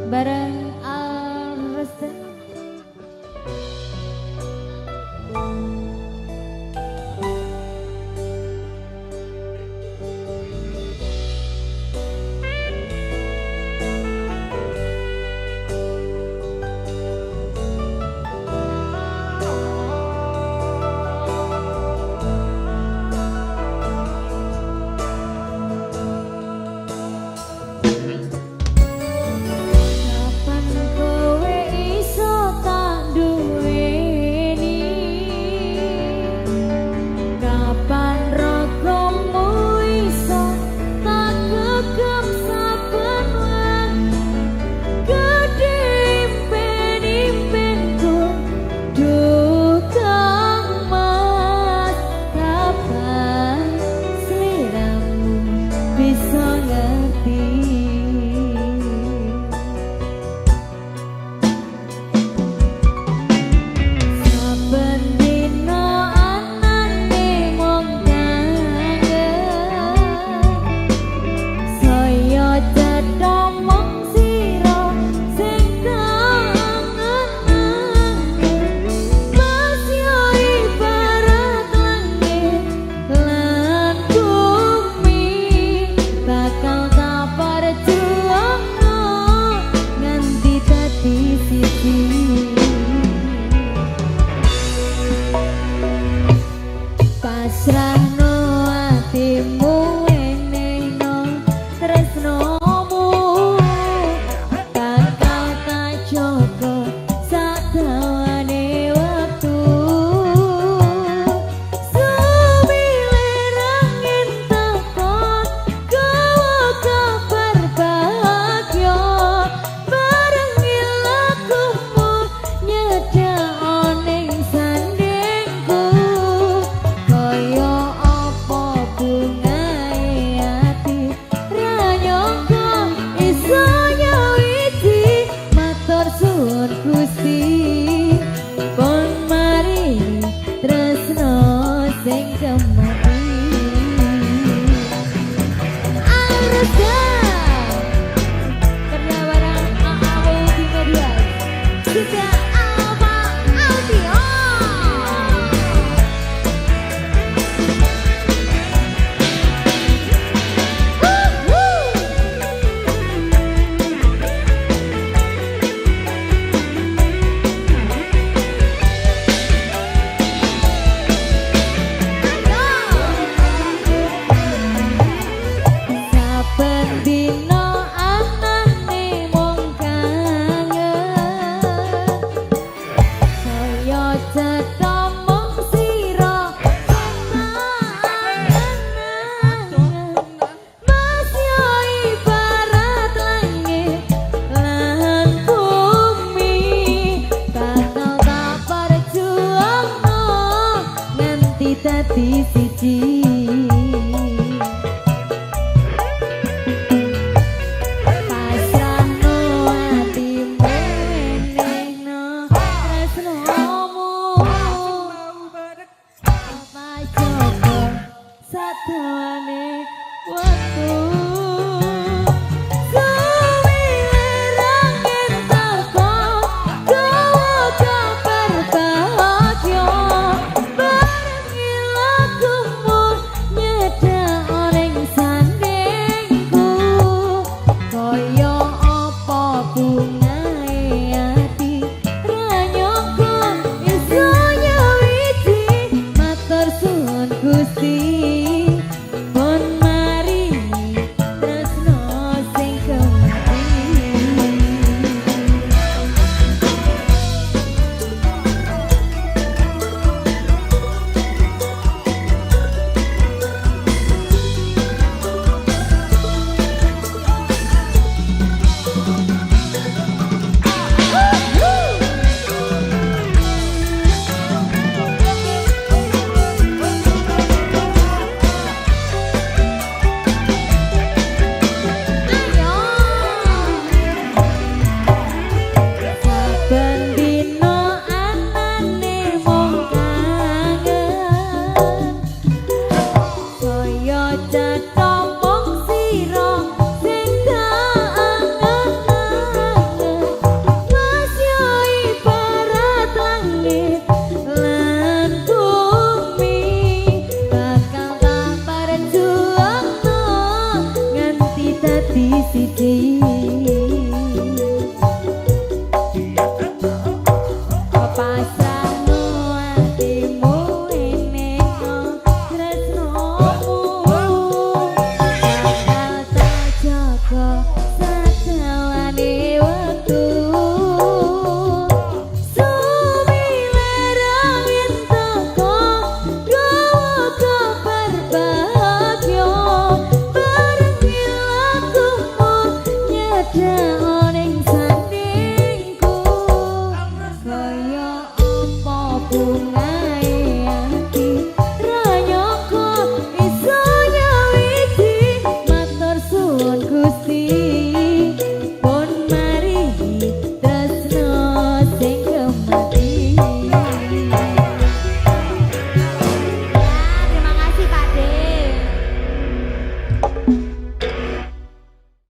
bareng Alresta. Pasrahno atimu enehno tresnomu bakal tak jaga sadawane wektu sumile angin tekon gawa kabar bahagia barengi lakumu nyedak ning sandingku kaya apa bungae ati ranyangka iso nyawiji matur suwun Gusti pun mari tresno sing kemati Alresta kerja bareng AAW di media kita Alfa Audio. Saben dina anane mung kangen saya cetha mung sira Mas yo ibarat langit lan bumi bakal tak perjuangno nganti dadi siji pasrahno atimu enehno tresnomu apa jaga sadawane wektu